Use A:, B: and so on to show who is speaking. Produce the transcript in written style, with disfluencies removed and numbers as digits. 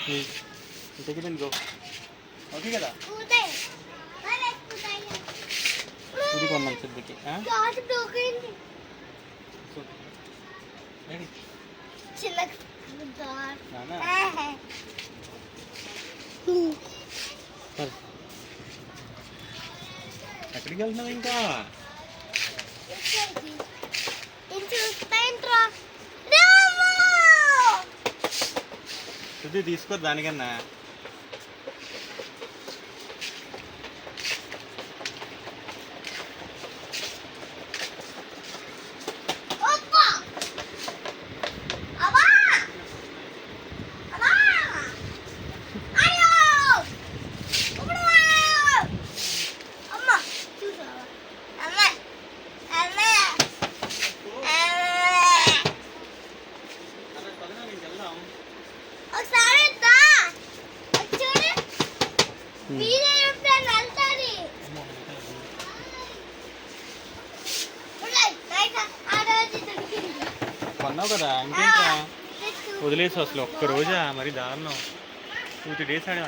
A: Ticket and go. Okay కదా, ఇది కొన్నాం సిద్ధికి. రెడీ నానా సరే. ఎక్కడికి వెళ్తున్నావు ఇంకా? శుద్ధి తీసుకో దానికన్నా. కొన్నావు కదా ఇంకేంటా, వదిలేసి అసలు ఒక్క రోజా మరి దారుణం. 2-3 days ఆడే